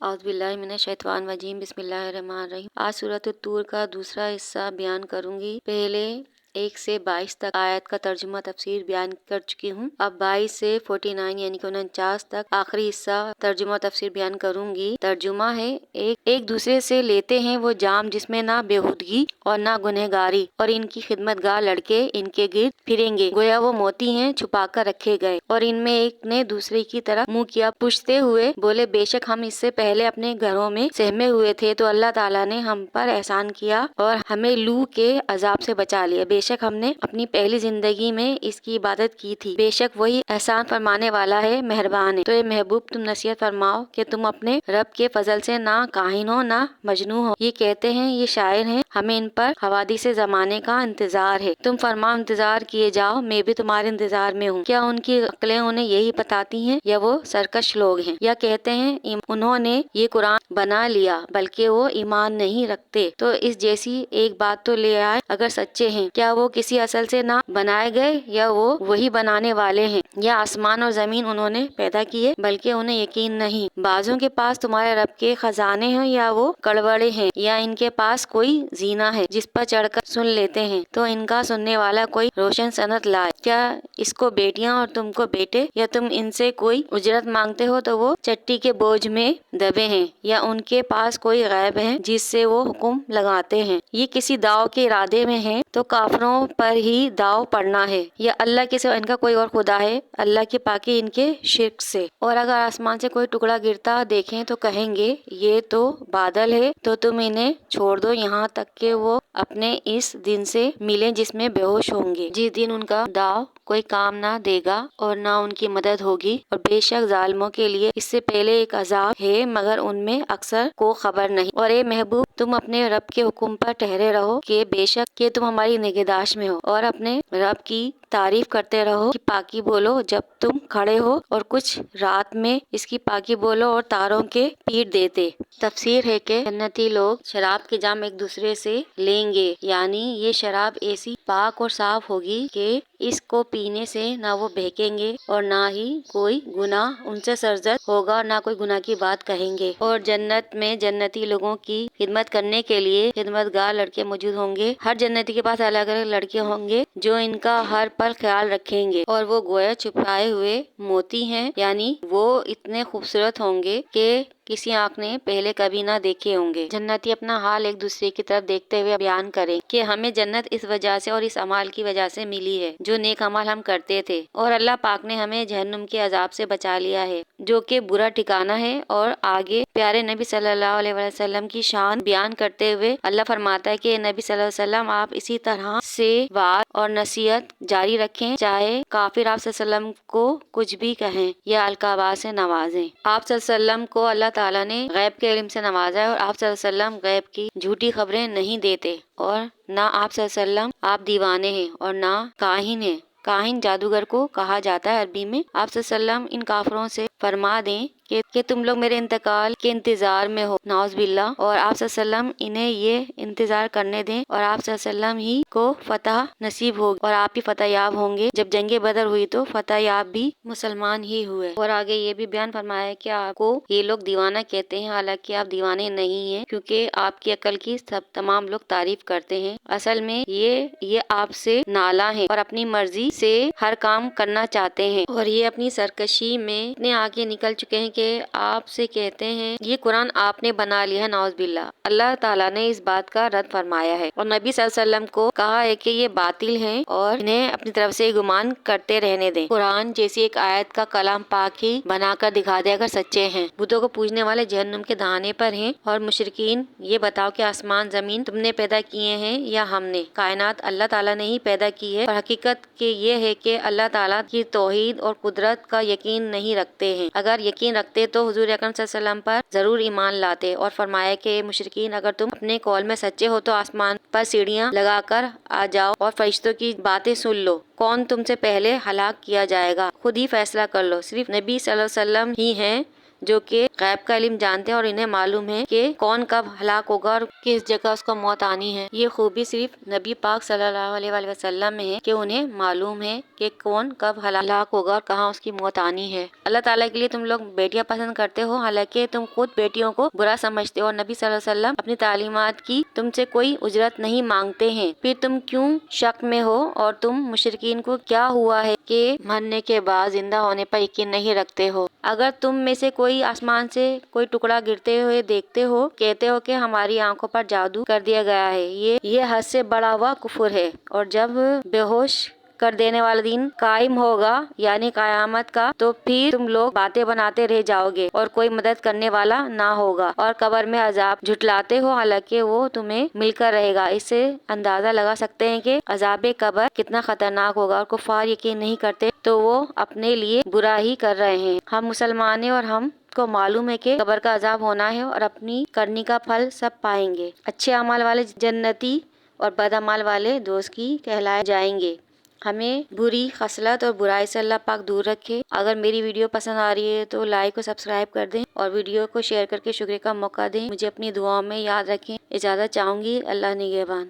औज़ु बिल्लाहि मिनश-शैतानिर रजीम। बिस्मिल्लाहिर्रहमानिर्रहीम। आज सूरत तूर का दूसरा हिस्सा बयान करूंगी। पहले 1 से 22 तक आयत का तर्जुमा तफसीर बयान कर चुकी हूँ। अब 22 से 49 यानी कि 49 तक आखिरी हिस्सा तर्जुमा तफसीर बयान करूंगी। तर्जुमा है, एक दूसरे से लेते हैं वो जाम जिसमें ना बेहूदगी और ना गुनहगारी, और इनकी खिदमतगार लड़के इनके गिर्द फिरेंगे गोया वो मोती हैं छुपा कर रखे गए। और इनमें एक ने दूसरे की तरफ मुंह किया, पूछते हुए बोले, बेशक हम इससे पहले अपने घरों में सहमे हुए थे, तो अल्लाह ताला ने हम पर एहसान किया और हमें लू के अजाब से बचा लिया। बेशक हमने अपनी पहली जिंदगी में इसकी इबादत की थी। बेशक वही एहसान फरमाने वाला है, मेहरबान है। तो ये महबूब, तुम नसीहत फरमाओ कि तुम अपने रब के फजल से ना काहिन हो ना मजनू हो। ये कहते हैं ये शायर हैं, हमें इन पर हवादी से जमाने का इंतजार है। तुम फरमाओ इंतजार किए जाओ, मैं भी तुम्हारे इंतजार में हूँ। क्या उनकी अक्लें उन्हें यही बताती हैं, या वो सरकश लोग हैं? या कहते हैं उन्होंने ये कुरान बना लिया, बल्कि वो ईमान नहीं रखते। तो इस जैसी एक बात तो ले आए अगर सच्चे हैं। क्या वो किसी असल से ना बनाए गए, या वो वही बनाने वाले हैं? या आसमान और जमीन उन्होंने पैदा किए, बल्कि उन्हें यकीन नहीं। बाजों के पास तुम्हारे रब के खजाने हैं, या वो कड़वड़े हैं, या इनके पास कोई जीना है जिस पर चढ़कर सुन लेते हैं, तो इनका सुनने वाला कोई रोशन सनत लाए। क्या इसको बेटियां और तुमको बेटे? या तुम इनसे कोई उजरत मांगते हो तो वो चट्टी के बोझ में दबे हैं, या उनके पास कोई गैब है जिससे वो हुक्म लगाते हैं? ये किसी दाव के इरादे में है तो काफरों पर ही दाव पड़ना है। या अल्लाह के सिवा इनका कोई और खुदा है, अल्लाह की पाकी इनके शिर्क से। और अगर आसमान से कोई टुकड़ा गिरता देखें तो कहेंगे ये तो बादल है, तो तुम इन्हें छोड़ दो यहाँ तक कि वो अपने इस दिन से मिले जिसमें बेहोश होंगे, जिस दिन उनका दाव कोई काम ना देगा और ना उनकी मदद होगी। और बेशक जालिमों के लिए इससे पहले एक अजाब है, मगर उनमें अक्सर को खबर नहीं। और ए महबूब, तुम अपने रब के हुक्म पर ठहरे रहो कि बेशक कि तुम हमारी निगहदाश्त में हो, और अपने रब की तारीफ करते रहो कि पाकी बोलो जब तुम खड़े हो, और कुछ रात में इसकी पाकी बोलो और तारों के पीट देते। तफसीर है कि जन्नती लोग शराब के जाम एक दूसरे से लेंगे, यानी ये शराब ऐसी पाक और साफ होगी कि इसको पीने से ना वो बहकेंगे और ना ही कोई गुनाह उनसे सरजद होगा, ना कोई गुनाह की बात कहेंगे। और जन्नत में जन्नती लोगों की खिदमत करने के लिए खिदमतगार लड़के मौजूद होंगे। हर जन्नती के पास अलग अलग लड़के होंगे जो इनका हर पल ख्याल रखेंगे, और वो गोया छुपाए हुए मोती हैं, यानी वो इतने खूबसूरत होंगे कि किसी आँख ने पहले कभी ना देखे होंगे। जन्नती अपना हाल एक दूसरे की तरफ देखते हुए बयान करें कि हमें जन्नत इस वजह से और इस अमाल की वजह से मिली है जो नेक अमाल हम करते थे, और अल्लाह पाक ने हमें जहन्नुम के अजाब से बचा लिया है जो कि बुरा ठिकाना है। और आगे प्यारे नबी सल्लल्लाहु अलैहि वसल्लम की शान बयान करते हुए अल्लाह फरमाता है कि नबी सल्लल्लाहु अलैहि वसल्लम आप इसी तरह से वाद और नसीहत जारी रखें, चाहे काफिर आप सल्लल्लाहु अलैहि वसल्लम को कुछ भी कहें या अलकाबा से नवाजें। आप सल्लल्लाहु अलैहि वसल्लम को अल्लाह ताला ने गैब के इल्म से नवाजा है, और आप सल्लल्लाहु अलैहि वसल्लम गैब की झूठी खबरें नहीं देते, और ना आप सल्लल्लाहु अलैहि वसल्लम आप दीवाने हैं और ना काहिन हैं। काहिन जादूगर को कहा जाता है अरबी में। आप सल्लल्लाहु अलैहि वसल्लम इन काफिरों से फरमा दें कि तुम लोग मेरे इंतकाल के इंतजार में हो, नाउज़ बिल्लाह, और आप सल्लल्लाहु अलैहि वसल्लम इन्हें ये इंतजार करने दें, और आप सल्लल्लाहु अलैहि वसल्लम ही को फतह नसीब होगी, और आप ही फतह याब होंगे। जब जंगे बदर हुई तो फतह याब भी मुसलमान ही हुए। और आगे ये भी बयान फरमाया कि आपको ये लोग दीवाना कहते हैं, हालांकि आप दीवाने नहीं हैं, क्योंकि आपकी अकल की तमाम लोग तारीफ करते हैं। असल में ये आपसे नाला है और अपनी मर्जी से हर काम करना चाहते हैं, और ये अपनी सरकशी में इतने आगे निकल चुके हैं कि आपसे कहते हैं ये कुरान आपने बना लिया है, नाउज़ बिल्लाह। अल्लाह ताला ने इस बात का रद्द फरमाया है और नबी सल्लल्लाहु अलैहि वसल्लम को कहा है कि ये बातिल हैं और इन्हें अपनी तरफ से गुमान करते रहने दें। कुरान जैसी एक आयत का कलाम पाक ही बनाकर दिखा दे अगर सच्चे हैं। बुतों को पूजने वाले जहन्नुम के दाने पर हैं, और मुशरिकीन ये बताओ कि आसमान जमीन तुमने पैदा किए हैं या हमने? कायनात अल्लाह ताला ने ही पैदा की है, और हकीकत के ये है कि अल्लाह ताला की तौहीद और कुदरत का यकीन नहीं रखते हैं। अगर यकीन रखते तो हुजूर अकरम सल्लल्लाहु अलैहि वसल्लम पर जरूर ईमान लाते। और फरमाया कि मुशरिकीन, अगर तुम अपने कौल में सच्चे हो तो आसमान पर सीढ़ियां लगाकर आ जाओ और फरिश्तों की बातें सुन लो। कौन तुमसे पहले हलाक किया जाएगा, खुद ही फैसला कर लो। सिर्फ नबी सल्लल्लाहु अलैहि वसल्लम ही हैं जो कि गैब का इल्म जानते हैं और इन्हें मालूम है कि कौन कब हलाक होगा और किस जगह उसको मौत आनी है। ये खूबी सिर्फ नबी पाक सल्लल्लाहु अलैहि वसल्लम में है कि उन्हें मालूम है कि कौन कब हलाक होगा और कहाँ उसकी मौत आनी है। अल्लाह ताला के लिए तुम लोग बेटियां पसंद करते हो, हालांकि तुम खुद बेटियों को बुरा समझते हो और नबी सल्लल्लाहु अलैहि वसल्लम अपनी तालीमात की तुमसे कोई उजरत नहीं मांगते हैं। फिर तुम क्यों शक में हो और तुम मुशरिकीन को क्या हुआ है कि मरने के बाद जिंदा होने पर यकीन नहीं रखते हो। अगर तुम में से कोई आसमान से कोई टुकड़ा गिरते हुए देखते हो, कहते हो कि हमारी आंखों पर जादू कर दिया गया है, ये हद से बड़ा हुआ कुफर है। और जब बेहोश कर देने वाला दिन कायम होगा यानी कयामत का, तो फिर तुम लोग बातें बनाते रह जाओगे और कोई मदद करने वाला ना होगा और कब्र में अजाब झुटलाते हो, हालांकि वो तुम्हें मिलकर रहेगा। इससे अंदाजा लगा सकते हैं कि अजाब कब्र कितना खतरनाक होगा और कुफार यकीन नहीं करते तो वो अपने लिए बुरा ही कर रहे हैं। हम मुसलमान हैं और हम को मालूम है कि कब्र का अजाब होना है और अपनी करनी का फल सब पाएंगे। अच्छे अमाल वाले जन्नती और बद अमाल वाले दोज़खी कहलाए जाएंगे। हमें बुरी खसलत और बुराई से अल्लाह पाक दूर रखे। अगर मेरी वीडियो पसंद आ रही है तो लाइक और सब्सक्राइब कर दें और वीडियो को शेयर करके शुक्र का मौका दें। मुझे अपनी दुआओं में याद रखें। इजाज़त चाहूँगी। अल्लाह निगहबान।